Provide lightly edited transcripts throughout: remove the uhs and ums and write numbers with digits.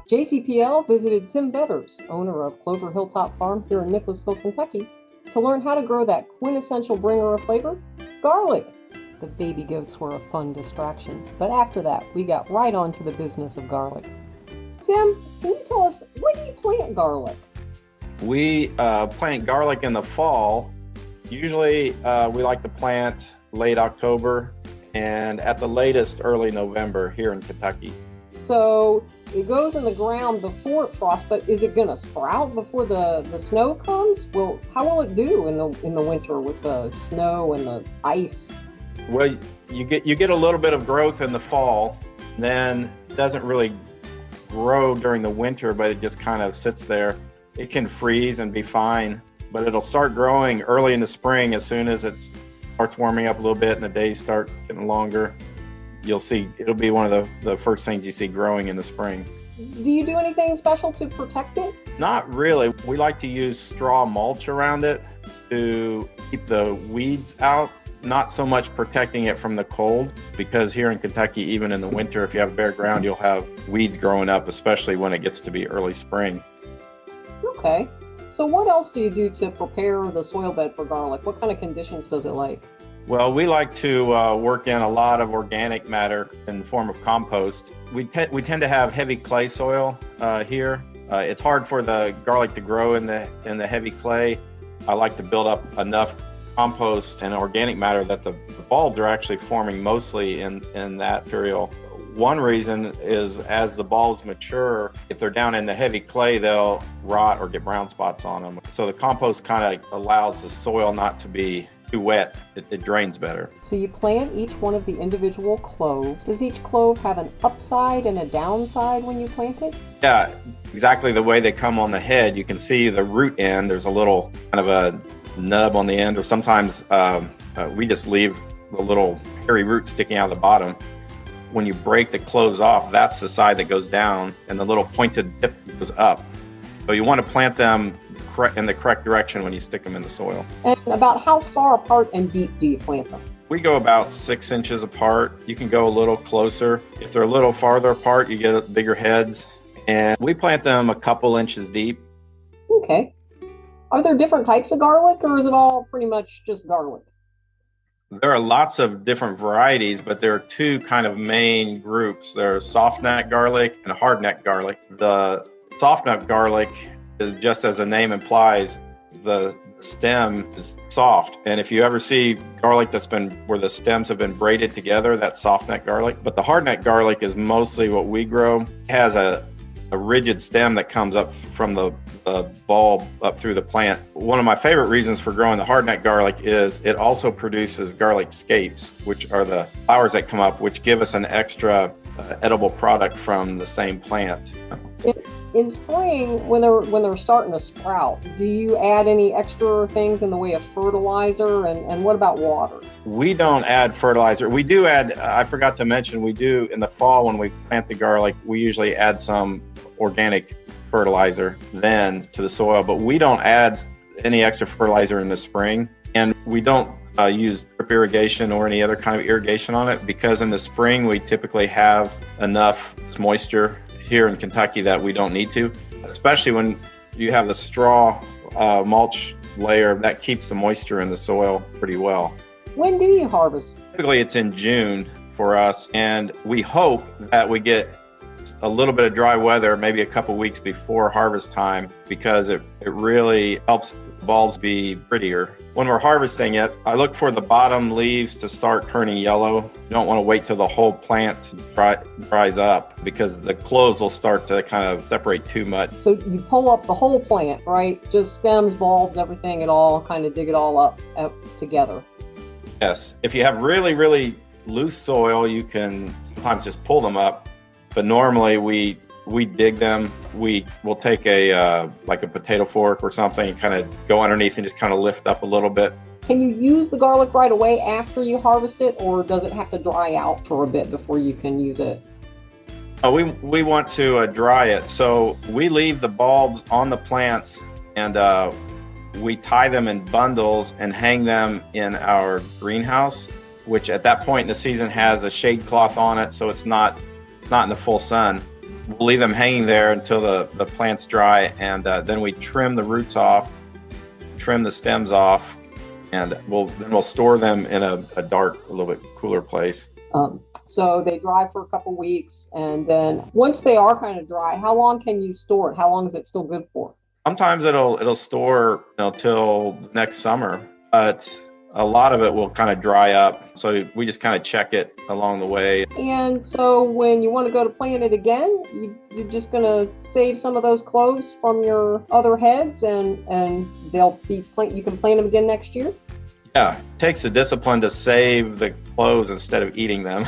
JCPL visited Tim Betters, owner of Clover Hilltop Farm here in Nicholasville, Kentucky, to learn how to grow that quintessential bringer of flavor, garlic. The baby goats were a fun distraction, but after that, we got right on to the business of garlic. Tim, can you tell us, when do you plant garlic? We plant garlic in the fall. Usually we like to plant late October and at the latest early November here in Kentucky. So it goes in the ground before it frosts, but is it going to sprout before the snow comes? Well, how will it do in the winter with the snow and the ice? Well, you get a little bit of growth in the fall, then it doesn't really grow during the winter, but it just kind of sits there. It can freeze and be fine, but it'll start growing early in the spring. As soon as it starts warming up a little bit and the days start getting longer, you'll see it'll be one of the first things you see growing in the spring. Do you do anything special to protect it? Not really. We like to use straw mulch around it to keep the weeds out. Not so much protecting it from the cold, because here in Kentucky, even in the winter, if you have bare ground, you'll have weeds growing up, especially when it gets to be early spring. Okay. So what else do you do to prepare the soil bed for garlic? What kind of conditions does it like? Well, we like to work in a lot of organic matter in the form of compost. We tend to have heavy clay soil here. It's hard for the garlic to grow in the heavy clay. I like to build up enough compost and organic matter that the bulbs are actually forming mostly in that material. One reason is as the bulbs mature, if they're down in the heavy clay, they'll rot or get brown spots on them. So the compost kind of allows the soil not to be too wet. It drains better. So you plant each one of the individual cloves. Does each clove have an upside and a downside when you plant it? Yeah, exactly the way they come on the head. You can see the root end. There's a little kind of a nub on the end, or sometimes we just leave the little hairy root sticking out of the bottom. When you break the cloves off, that's the side that goes down, and the little pointed tip goes up. So you want to plant them in the correct direction when you stick them in the soil. And about how far apart and deep do you plant them? We go about 6 inches apart. You can go a little closer. If they're a little farther apart, you get bigger heads. And we plant them a couple inches deep. Okay. Are there different types of garlic, or is it all pretty much just garlic? There are lots of different varieties, but there are two kind of main groups. There's softneck garlic and hardneck garlic. The softneck garlic is, just as the name implies, the stem is soft. And if you ever see garlic where the stems have been braided together, that's softneck garlic. But the hardneck garlic is mostly what we grow. It has a rigid stem that comes up from the bulb up through the plant. One of my favorite reasons for growing the hardneck garlic is it also produces garlic scapes, which are the flowers that come up, which give us an extra edible product from the same plant. In spring, when they're starting to sprout, do you add any extra things in the way of fertilizer, and what about water? We don't add fertilizer. We do add, I forgot to mention, we do in the fall when we plant the garlic, we usually add some organic fertilizer then to the soil, but we don't add any extra fertilizer in the spring, and we don't use drip irrigation or any other kind of irrigation on it, because in the spring we typically have enough moisture here in Kentucky that we don't need to, especially when you have the straw mulch layer that keeps the moisture in the soil pretty well. When do you harvest? Typically it's in June for us, and we hope that we get a little bit of dry weather, maybe a couple weeks before harvest time, because it really helps the bulbs be prettier. When we're harvesting it, I look for the bottom leaves to start turning yellow. You don't want to wait till the whole plant dries up, because the cloves will start to kind of separate too much. So you pull up the whole plant, right? Just stems, bulbs, everything, it all kind of dig it all up together. Yes. If you have really, really loose soil, you can sometimes just pull them up. But normally we dig them. We'll take a potato fork or something and kind of go underneath and just kind of lift up a little bit. Can you use the garlic right away after you harvest it, or does it have to dry out for a bit before you can use it? We want to dry it. So we leave the bulbs on the plants, and we tie them in bundles and hang them in our greenhouse, which at that point in the season has a shade cloth on it, so it's not in the full sun. we'll leave them hanging there until the plants dry, and then we trim the roots off, trim the stems off, and we'll store them in a dark, a little bit cooler place. So they dry for a couple weeks, and then once they are kind of dry, how long can you store it? How long is it still good for? Sometimes it'll store till next summer, but a lot of it will kind of dry up. So we just kind of check it along the way. And so when you want to go to plant it again, you're just going to save some of those cloves from your other heads, and they'll be you can plant them again next year? Yeah, it takes the discipline to save the cloves instead of eating them.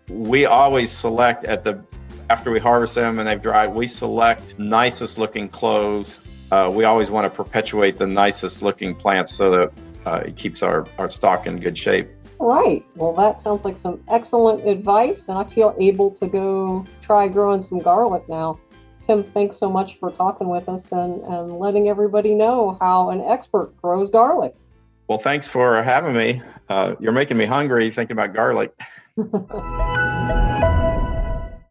We always select after we harvest them and they've dried, we select nicest looking cloves. We always want to perpetuate the nicest looking plants so that it keeps our stock in good shape. Right. Well, that sounds like some excellent advice, and I feel able to go try growing some garlic now. Tim, thanks so much for talking with us and letting everybody know how an expert grows garlic. Well, thanks for having me. You're making me hungry thinking about garlic.